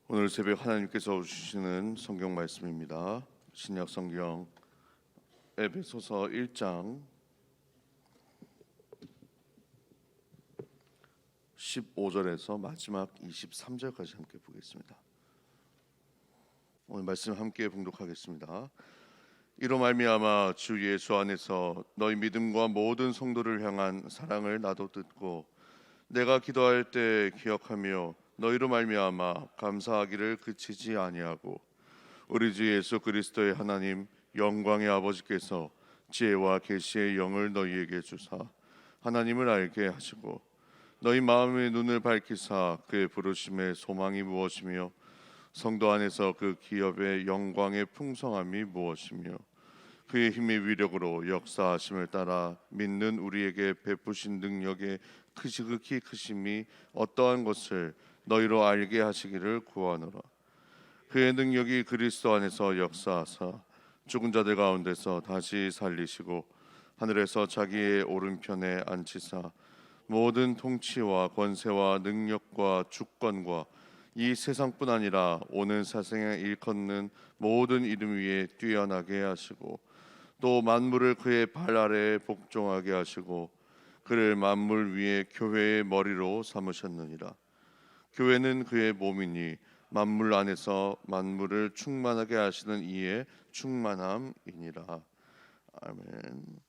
오늘 새벽 하나님께서 주시는 성경 말씀입니다. 신약 성경 에베소서 1장 15절에서 마지막 23절까지 함께 보겠습니다. 오늘 말씀 함께 봉독하겠습니다. 이로 말미암아 주 예수 안에서 너희 믿음과 모든 성도를 향한 사랑을 나도 듣고 내가 기도할 때 기억하며 너희로 말미암아 감사하기를 그치지 아니하고 우리 주 예수 그리스도의 하나님 영광의 아버지께서 지혜와 계시의 영을 너희에게 주사 하나님을 알게 하시고 너희 마음의 눈을 밝히사 그의 부르심의 소망이 무엇이며 성도 안에서 그 기업의 영광의 풍성함이 무엇이며 그의 힘의 위력으로 역사하심을 따라 믿는 우리에게 베푸신 능력의 극히 크심이 어떠한 것을 너희로 알게 하시기를 구하노라. 그의 능력이 그리스도 안에서 역사하사 죽은 자들 가운데서 다시 살리시고 하늘에서 자기의 오른편에 앉히사 모든 통치와 권세와 능력과 주권과 이 세상뿐 아니라 오는 세상에 일컫는 모든 이름 위에 뛰어나게 하시고 또 만물을 그의 발 아래에 복종하게 하시고 그를 만물 위에 교회의 머리로 삼으셨느니라. 교회는 그의 몸이니 만물 안에서 만물을 충만하게 하시는 이의 충만함이니라. 아멘.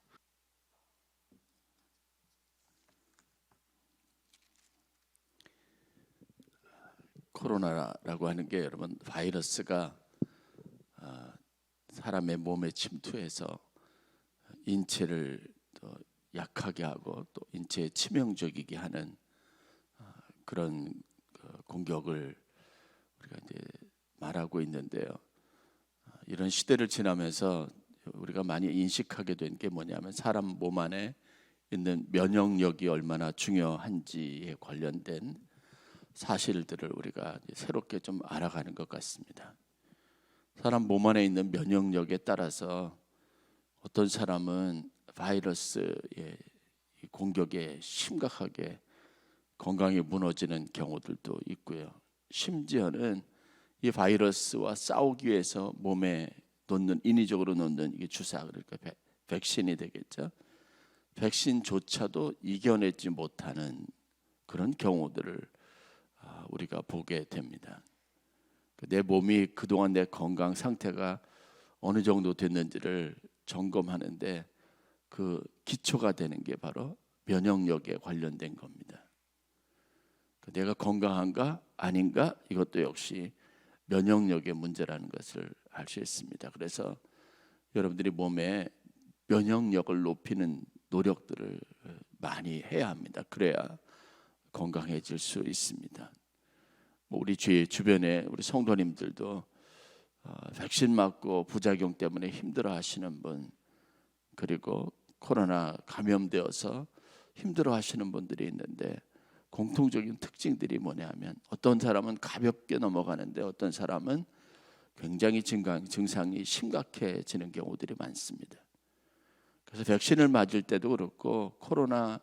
코로나라고 하는 게 여러분 바이러스가 사람의 몸에 침투해서 인체를 더 약하게 하고 또 인체에 치명적이게 하는 그런 공격을 우리가 이제 말하고 있는데요. 이런 시대를 지나면서 우리가 많이 인식하게 된 게 뭐냐면 사람 몸 안에 있는 면역력이 얼마나 중요한지에 관련된 사실들을 우리가 새롭게 좀 알아가는 것 같습니다. 사람 몸 안에 있는 면역력에 따라서 어떤 사람은 바이러스의 공격에 심각하게 건강이 무너지는 경우들도 있고요. 심지어는 이 바이러스와 싸우기 위해서 몸에 놓는 인위적으로 놓는 이게 주사, 그러니까 백신이 되겠죠. 백신조차도 이겨내지 못하는 그런 경우들을 우리가 보게 됩니다. 내 몸이 그동안 내 건강 상태가 어느 정도 됐는지를 점검하는데 그 기초가 되는 게 바로 면역력에 관련된 겁니다. 내가 건강한가 아닌가 이것도 역시 면역력의 문제라는 것을 알 수 있습니다. 그래서 여러분들이 몸에 면역력을 높이는 노력들을 많이 해야 합니다. 그래야 건강해질 수 있습니다. 우리 주변에 우리 성도님들도 백신 맞고 부작용 때문에 힘들어하시는 분, 그리고 코로나 감염되어서 힘들어하시는 분들이 있는데 공통적인 특징들이 뭐냐면 어떤 사람은 가볍게 넘어가는데 어떤 사람은 굉장히 증상이 심각해지는 경우들이 많습니다. 그래서 백신을 맞을 때도 그렇고 코로나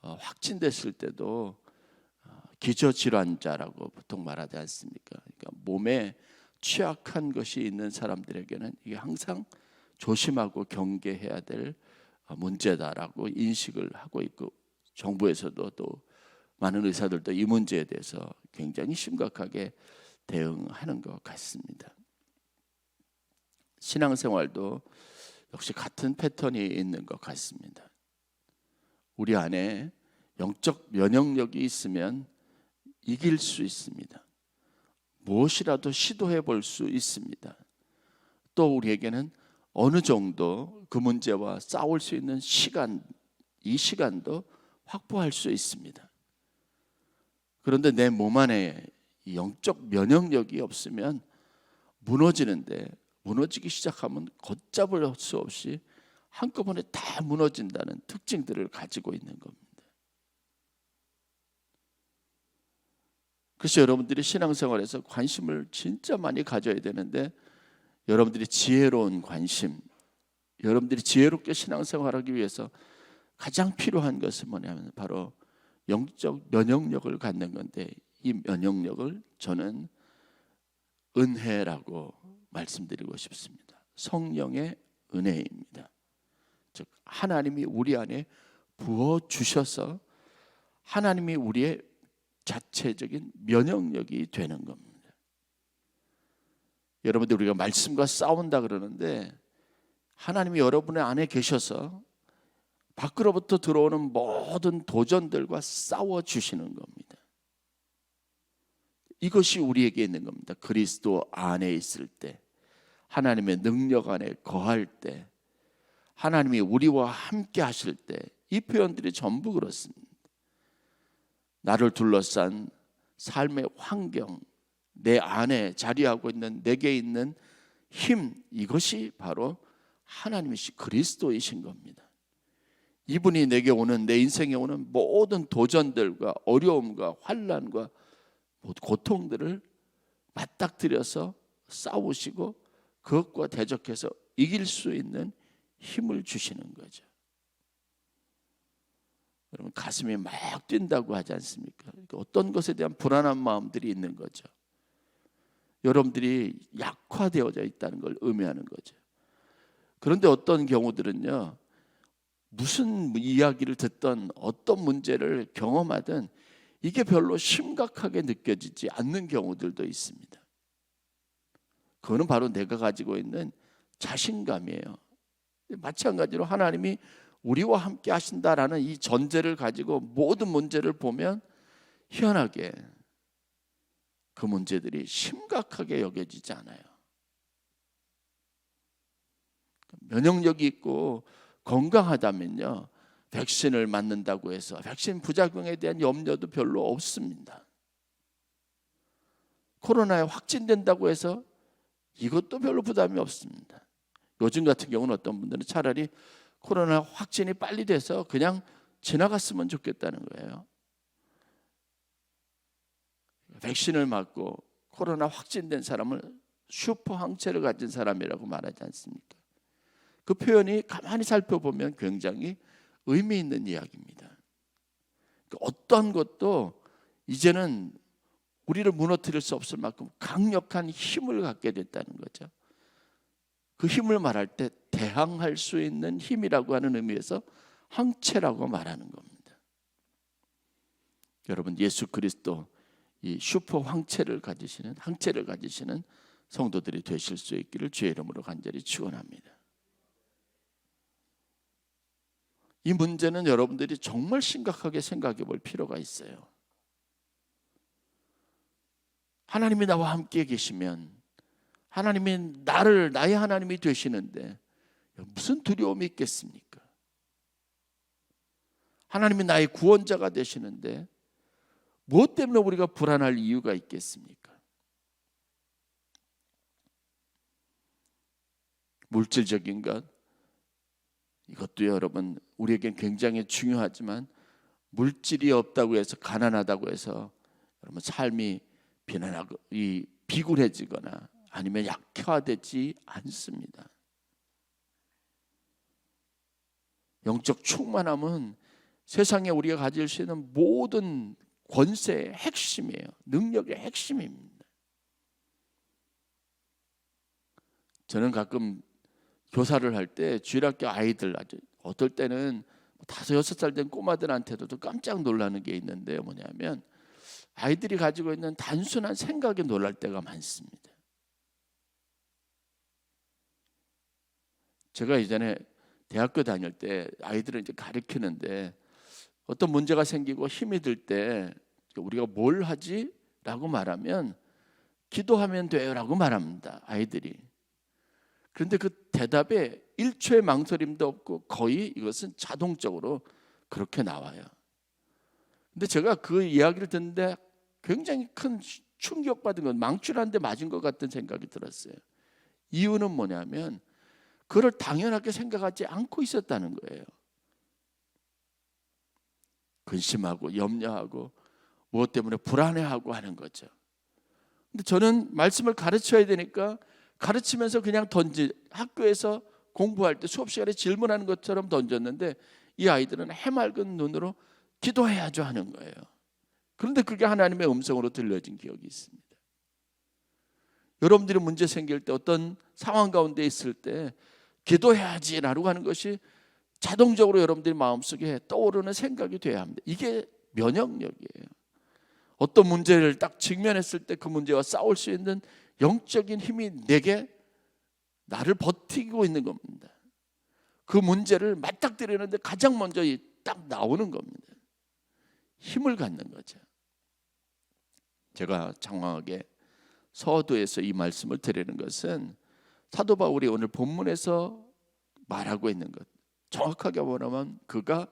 확진됐을 때도 기저질환자라고 보통 말하지 않습니까? 그러니까 몸에 취약한 것이 있는 사람들에게는 이게 항상 조심하고 경계해야 될 문제다라고 인식을 하고 있고 정부에서도 또 많은 의사들도 이 문제에 대해서 굉장히 심각하게 대응하는 것 같습니다. 신앙생활도 역시 같은 패턴이 있는 것 같습니다. 우리 안에 영적 면역력이 있으면 이길 수 있습니다. 무엇이라도 시도해 볼 수 있습니다. 또 우리에게는 어느 정도 그 문제와 싸울 수 있는 시간, 이 시간도 확보할 수 있습니다. 그런데 내 몸 안에 영적 면역력이 없으면 무너지는데 무너지기 시작하면 걷잡을 수 없이 한꺼번에 다 무너진다는 특징들을 가지고 있는 겁니다. 그래서 여러분들이 신앙생활에서 관심을 진짜 많이 가져야 되는데 여러분들이 지혜로운 관심, 여러분들이 지혜롭게 신앙생활하기 위해서 가장 필요한 것은 뭐냐면 바로 영적 면역력을 갖는 건데 이 면역력을 저는 은혜라고 말씀드리고 싶습니다. 성령의 은혜입니다. 즉 하나님이 우리 안에 부어 주셔서 하나님이 우리의 자체적인 면역력이 되는 겁니다. 여러분들 우리가 말씀과 싸운다 그러는데 하나님이 여러분의 안에 계셔서 밖으로부터 들어오는 모든 도전들과 싸워 주시는 겁니다. 이것이 우리에게 있는 겁니다. 그리스도 안에 있을 때, 하나님의 능력 안에 거할 때, 하나님이 우리와 함께 하실 때, 이 표현들이 전부 그렇습니다. 나를 둘러싼 삶의 환경, 내 안에 자리하고 있는 내게 있는 힘, 이것이 바로 하나님이시 그리스도이신 겁니다. 이분이 내게 오는, 내 인생에 오는 모든 도전들과 어려움과 환난과 고통들을 맞닥뜨려서 싸우시고 그것과 대적해서 이길 수 있는 힘을 주시는 거죠. 여러분 가슴이 막 뛴다고 하지 않습니까? 어떤 것에 대한 불안한 마음들이 있는 거죠. 여러분들이 약화되어져 있다는 걸 의미하는 거죠. 그런데 어떤 경우들은요, 무슨 이야기를 듣던 어떤 문제를 경험하든 이게 별로 심각하게 느껴지지 않는 경우들도 있습니다. 그거는 바로 내가 가지고 있는 자신감이에요. 마찬가지로 하나님이 우리와 함께 하신다라는 이 전제를 가지고 모든 문제를 보면 희한하게 그 문제들이 심각하게 여겨지지 않아요. 면역력이 있고 건강하다면요, 백신을 맞는다고 해서 백신 부작용에 대한 염려도 별로 없습니다. 코로나에 확진된다고 해서 이것도 별로 부담이 없습니다. 요즘 같은 경우는 어떤 분들은 차라리 코로나 확진이 빨리 돼서 그냥 지나갔으면 좋겠다는 거예요. 백신을 맞고 코로나 확진된 사람을 슈퍼 항체를 가진 사람이라고 말하지 않습니까? 그 표현이 가만히 살펴보면 굉장히 의미 있는 이야기입니다. 어떤 것도 이제는 우리를 무너뜨릴 수 없을 만큼 강력한 힘을 갖게 됐다는 거죠. 그 힘을 말할 때 대항할 수 있는 힘이라고 하는 의미에서 항체라고 말하는 겁니다. 여러분 예수 그리스도 이 슈퍼 항체를 가지시는 성도들이 되실 수 있기를 주의 이름으로 간절히 축원합니다. 이 문제는 여러분들이 정말 심각하게 생각해 볼 필요가 있어요. 하나님이 나와 함께 계시면, 하나님이 나의 하나님이 되시는데 무슨 두려움이 있겠습니까? 하나님이 나의 구원자가 되시는데 무엇 때문에 우리가 불안할 이유가 있겠습니까? 물질적인 것, 이것도 여러분 우리에겐 굉장히 중요하지만 물질이 없다고 해서, 가난하다고 해서 여러분 삶이 비난하고 비굴해지거나 아니면 약화되지 않습니다. 영적 충만함은 세상에 우리가 가질 수 있는 모든 권세의 핵심이에요. 능력의 핵심입니다. 저는 가끔 교사를 할 때 주일학교 아이들, 어떨 때는 5, 6살 된 꼬마들한테도 깜짝 놀라는 게 있는데요. 뭐냐면 아이들이 가지고 있는 단순한 생각에 놀랄 때가 많습니다. 제가 이전에 대학교 다닐 때 아이들을 이제 가르치는데 어떤 문제가 생기고 힘이 들 때 우리가 뭘 하지? 라고 말하면 기도하면 돼요 라고 말합니다. 아이들이. 그런데 그 대답에 1초의 망설임도 없고 거의 이것은 자동적으로 그렇게 나와요. 근데 제가 그 이야기를 듣는데 굉장히 큰 충격받은 건, 망치를 대 맞은 것 같은 생각이 들었어요. 이유는 뭐냐면 그걸 당연하게 생각하지 않고 있었다는 거예요. 근심하고 염려하고 무엇 때문에 불안해하고 하는 거죠. 근데 저는 말씀을 가르쳐야 되니까 가르치면서 그냥 학교에서 공부할 때 수업 시간에 질문하는 것처럼 던졌는데 이 아이들은 해맑은 눈으로 기도해야죠 하는 거예요. 그런데 그게 하나님의 음성으로 들려진 기억이 있습니다. 여러분들이 문제 생길 때, 어떤 상황 가운데 있을 때 기도해야지라고 하는 것이 자동적으로 여러분들이 마음속에 떠오르는 생각이 돼야 합니다. 이게 면역력이에요. 어떤 문제를 딱 직면했을 때 그 문제와 싸울 수 있는 영적인 힘이 내게 나를 버티고 있는 겁니다. 그 문제를 맞닥뜨리는데 가장 먼저 딱 나오는 겁니다. 힘을 갖는 거죠. 제가 장황하게 서두에서 이 말씀을 드리는 것은 사도 바울이 오늘 본문에서 말하고 있는 것, 정확하게 말하면 그가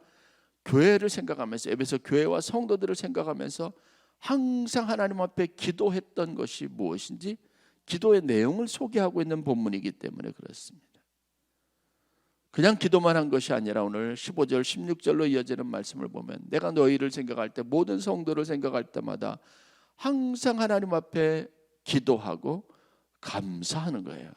교회를 생각하면서, 에베소 교회와 성도들을 생각하면서 항상 하나님 앞에 기도했던 것이 무엇인지 기도의 내용을 소개하고 있는 본문이기 때문에 그렇습니다. 그냥 기도만 한 것이 아니라 오늘 15절 16절로 이어지는 말씀을 보면 내가 너희를 생각할 때, 모든 성도를 생각할 때마다 항상 하나님 앞에 기도하고 감사하는 거예요.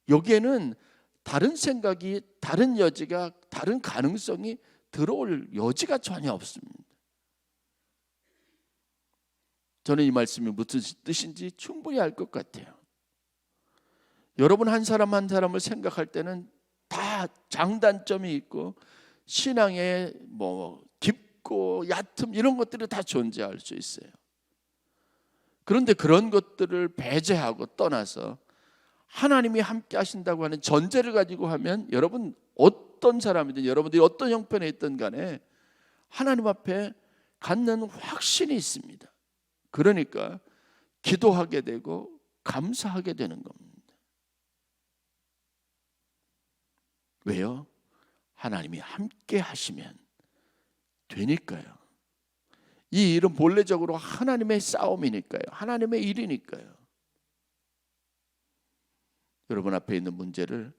여기에는 다른 생각이, 다른 여지가, 다른 가능성이 들어올 여지가 전혀 없습니다. 저는 이 말씀이 무슨 뜻인지 충분히 알 것 같아요. 여러분 한 사람 한 사람을 생각할 때는 다 장단점이 있고 신앙의 깊고 얕음 이런 것들이 다 존재할 수 있어요. 그런데 그런 것들을 배제하고 떠나서 하나님이 함께 하신다고 하는 전제를 가지고 하면 여러분 어떤 사람이든 여러분들이 어떤 형편에 있든 간에 하나님 앞에 갖는 확신이 있습니다. 그러니까 기도하게 되고 감사하게 되는 겁니다. 왜요? 하나님이 함께 하시면 되니까요. 이 일은 본래적으로 하나님의 싸움이니까요. 하나님의 일이니까요. 여러분 앞에 있는 문제를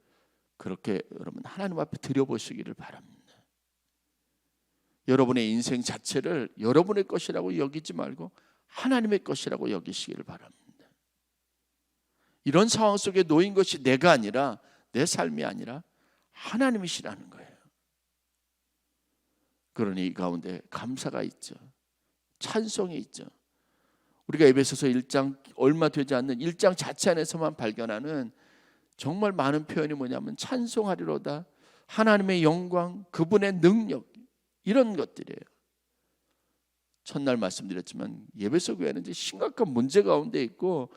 그렇게 여러분 하나님 앞에 드려보시기를 바랍니다. 여러분의 인생 자체를 여러분의 것이라고 여기지 말고 하나님의 것이라고 여기시기를 바랍니다. 이런 상황 속에 놓인 것이 내가 아니라, 내 삶이 아니라 하나님이시라는 거예요. 그러니 이 가운데 감사가 있죠. 찬송이 있죠. 우리가 에베소서 1장, 얼마 되지 않는 1장 자체 안에서만 발견하는 정말 많은 표현이 뭐냐면 찬송하리로다, 하나님의 영광, 그분의 능력, 이런 것들이에요. 첫날 말씀드렸지만 에베소 교회는 이제 심각한 문제 가운데 있고,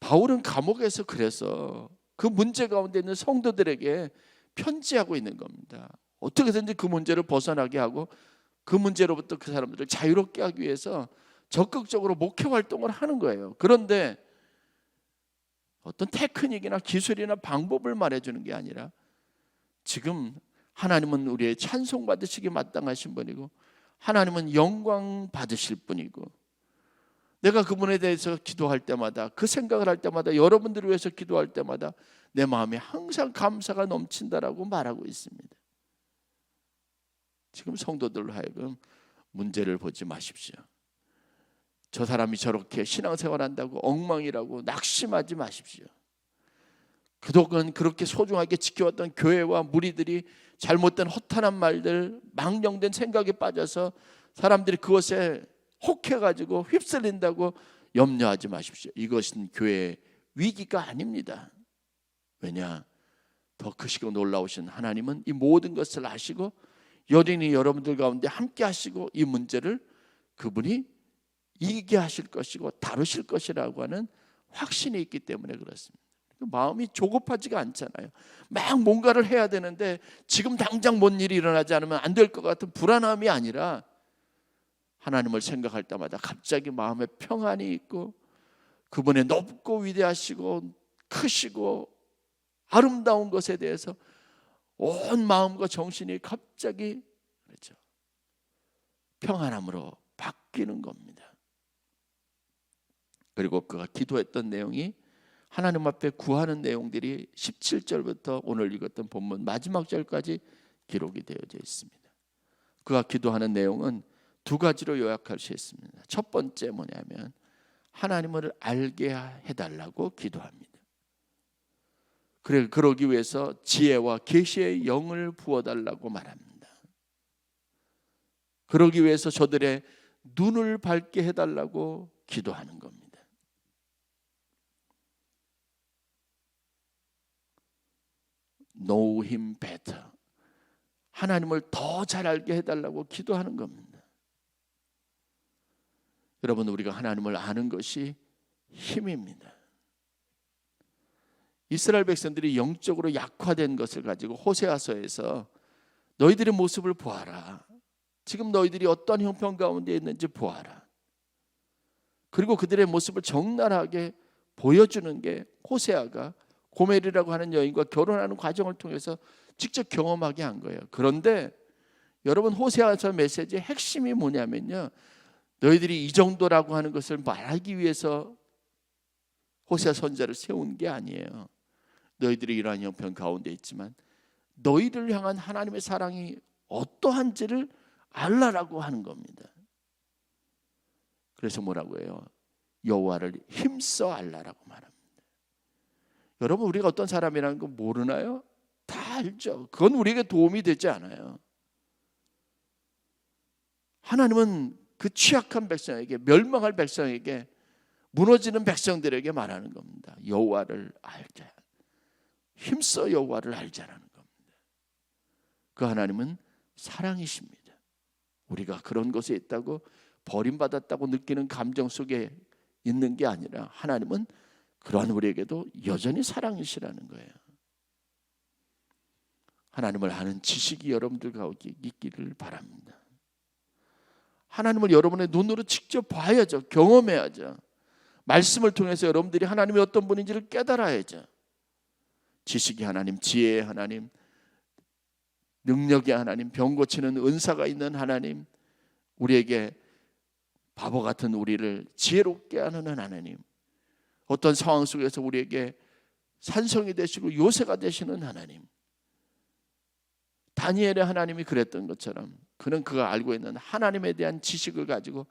바울은 감옥에서 그래서 그 문제 가운데 있는 성도들에게 편지하고 있는 겁니다. 어떻게든지 그 문제를 벗어나게 하고 그 문제로부터 그 사람들을 자유롭게 하기 위해서 적극적으로 목회 활동을 하는 거예요. 그런데 어떤 테크닉이나 기술이나 방법을 말해주는 게 아니라, 지금 하나님은 우리의 찬송 받으시기 마땅하신 분이고 하나님은 영광 받으실 분이고, 내가 그분에 대해서 기도할 때마다, 그 생각을 할 때마다, 여러분들을 위해서 기도할 때마다 내 마음에 항상 감사가 넘친다라고 말하고 있습니다. 지금 성도들로 하여금 문제를 보지 마십시오. 저 사람이 저렇게 신앙생활한다고 엉망이라고 낙심하지 마십시오. 그동안 그렇게 소중하게 지켜왔던 교회와 무리들이 잘못된 허탄한 말들, 망령된 생각에 빠져서 사람들이 그것에 혹해가지고 휩쓸린다고 염려하지 마십시오. 이것은 교회의 위기가 아닙니다. 왜냐? 더 크시고 놀라우신 하나님은 이 모든 것을 아시고 여전히 여러분들 가운데 함께 하시고 이 문제를 그분이 이기게 하실 것이고 다루실 것이라고 하는 확신이 있기 때문에 그렇습니다. 마음이 조급하지가 않잖아요. 막 뭔가를 해야 되는데 지금 당장 뭔 일이 일어나지 않으면 안 될 것 같은 불안함이 아니라, 하나님을 생각할 때마다 갑자기 마음에 평안이 있고 그분의 높고 위대하시고 크시고 아름다운 것에 대해서 온 마음과 정신이 갑자기 그렇죠, 평안함으로 바뀌는 겁니다. 그리고 그가 기도했던 내용이 하나님 앞에 구하는 내용들이 17절부터 오늘 읽었던 본문 마지막 절까지 기록이 되어져 있습니다. 그가 기도하는 내용은 두 가지로 요약할 수 있습니다. 첫 번째 뭐냐면 하나님을 알게 해달라고 기도합니다. 그러기 위해서 지혜와 계시의 영을 부어달라고 말합니다. 그러기 위해서 저들의 눈을 밝게 해달라고 기도하는 겁니다. Know him better. 하나님을 더 잘 알게 해달라고 기도하는 겁니다. 여러분, 우리가 하나님을 아는 것이 힘입니다. 이스라엘 백성들이 영적으로 약화된 것을 가지고 호세아서에서 너희들의 모습을 보아라. 지금 너희들이 어떤 형편 가운데 있는지 보아라. 그리고 그들의 모습을 적나라하게 보여주는 게 호세아가 고멜이라고 하는 여인과 결혼하는 과정을 통해서 직접 경험하게 한 거예요. 그런데 여러분, 호세아서 메시지의 핵심이 뭐냐면요, 너희들이 이 정도라고 하는 것을 말하기 위해서 호세아 선지자를 세운 게 아니에요. 너희들이 이러한 형편 가운데 있지만 너희를 향한 하나님의 사랑이 어떠한지를 알라라고 하는 겁니다. 그래서 뭐라고 해요? 여호와를 힘써 알라라고 말합니다. 여러분, 우리가 어떤 사람이라는 거 모르나요? 다 알죠. 그건 우리에게 도움이 되지 않아요. 하나님은 그 취약한 백성에게, 멸망할 백성에게, 무너지는 백성들에게 말하는 겁니다. 여호와를 알자. 힘써 여호와를 알자라는 겁니다. 그 하나님은 사랑이십니다. 우리가 그런 것에 있다고 버림받았다고 느끼는 감정 속에 있는 게 아니라 하나님은 그러한 우리에게도 여전히 사랑이시라는 거예요. 하나님을 아는 지식이 여러분들 가운데 있기를 바랍니다. 하나님을 여러분의 눈으로 직접 봐야죠. 경험해야죠. 말씀을 통해서 여러분들이 하나님이 어떤 분인지를 깨달아야죠. 지식의 하나님, 지혜의 하나님, 능력의 하나님, 병 고치는 은사가 있는 하나님, 우리에게 바보 같은 우리를 지혜롭게 하는 하나님, 어떤 상황 속에서 우리에게 산성이 되시고 요새가 되시는 하나님, 다니엘의 하나님이 그랬던 것처럼 그는 그가 알고 있는 하나님에 대한 지식을 가지고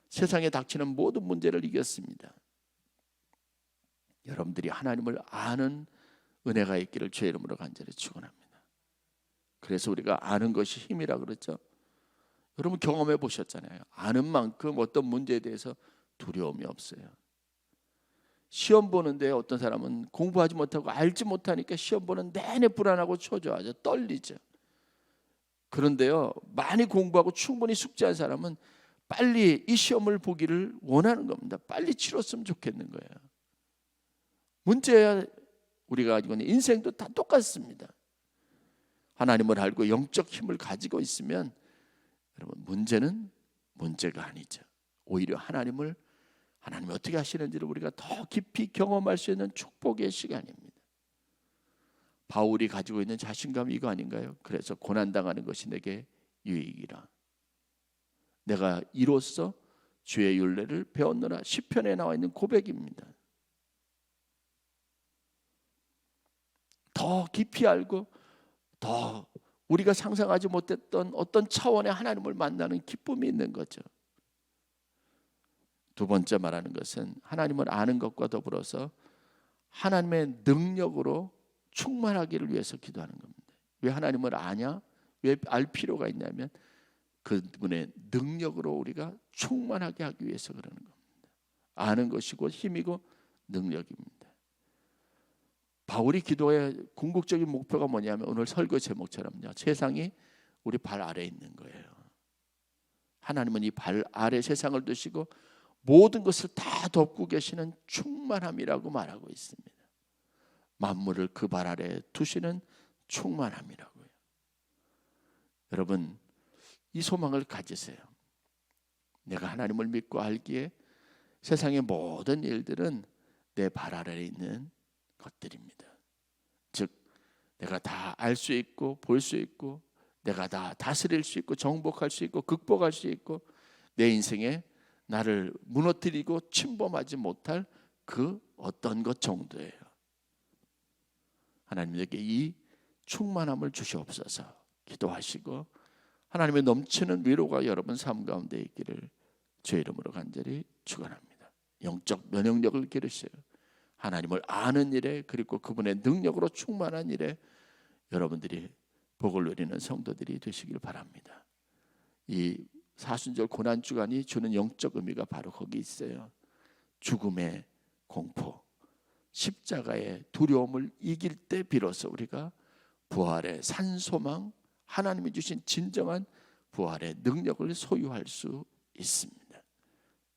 세상에 닥치는 모든 문제를 이겼습니다. 여러분들이 하나님을 아는 은혜가 있기를 주의 이름으로 간절히 축원합니다. 그래서 우리가 아는 것이 힘이라 그랬죠. 여러분 경험해 보셨잖아요. 아는 만큼 어떤 문제에 대해서 두려움이 없어요. 시험 보는데 어떤 사람은 공부하지 못하고 알지 못하니까 시험 보는 내내 불안하고 초조하죠. 떨리죠. 그런데요, 많이 공부하고 충분히 숙지한 사람은 빨리 이 시험을 보기를 원하는 겁니다. 빨리 치렀으면 좋겠는 거예요. 문제야 우리가 가지고 있는 인생도 다 똑같습니다. 하나님을 알고 영적 힘을 가지고 있으면 여러분 문제는 문제가 아니죠. 오히려 하나님이 어떻게 하시는지를 우리가 더 깊이 경험할 수 있는 축복의 시간입니다. 바울이 가지고 있는 자신감이 이거 아닌가요? 그래서 고난당하는 것이 내게 유익이라. 내가 이로써 주의 율례를 배웠노라. 시편에 나와 있는 고백입니다. 더 깊이 알고 더 우리가 상상하지 못했던 어떤 차원의 하나님을 만나는 기쁨이 있는 거죠. 두 번째 말하는 것은 하나님을 아는 것과 더불어서 하나님의 능력으로 충만하기를 위해서 기도하는 겁니다. 왜 하나님을 아냐? 왜 알 필요가 있냐면 그분의 능력으로 우리가 충만하게 하기 위해서 그러는 겁니다. 아는 것이고 힘이고 능력입니다. 바울이 기도의 궁극적인 목표가 뭐냐면 오늘 설교 제목처럼요, 세상이 우리 발 아래에 있는 거예요. 하나님은 이 발 아래 세상을 두시고 모든 것을 다 덮고 계시는 충만함이라고 말하고 있습니다. 만물을 그 발 아래에 두시는 충만함이라고요. 여러분 이 소망을 가지세요. 내가 하나님을 믿고 알기에 세상의 모든 일들은 내 발 아래에 있는 것들입니다. 즉 내가 다 알 수 있고 볼 수 있고 내가 다 다스릴 수 있고 정복할 수 있고 극복할 수 있고 내 인생에 나를 무너뜨리고 침범하지 못할 그 어떤 것 정도예요. 하나님에게 이 충만함을 주시옵소서 기도하시고 하나님의 넘치는 위로가 여러분 삶 가운데 있기를 주의 이름으로 간절히 축원합니다. 영적 면역력을 기르세요. 하나님을 아는 일에 그리고 그분의 능력으로 충만한 일에 여러분들이 복을 누리는 성도들이 되시길 바랍니다. 이 사순절 고난주간이 주는 영적 의미가 바로 거기 있어요. 죽음의 공포, 십자가의 두려움을 이길 때 비로소 우리가 부활의 산소망, 하나님이 주신 진정한 부활의 능력을 소유할 수 있습니다.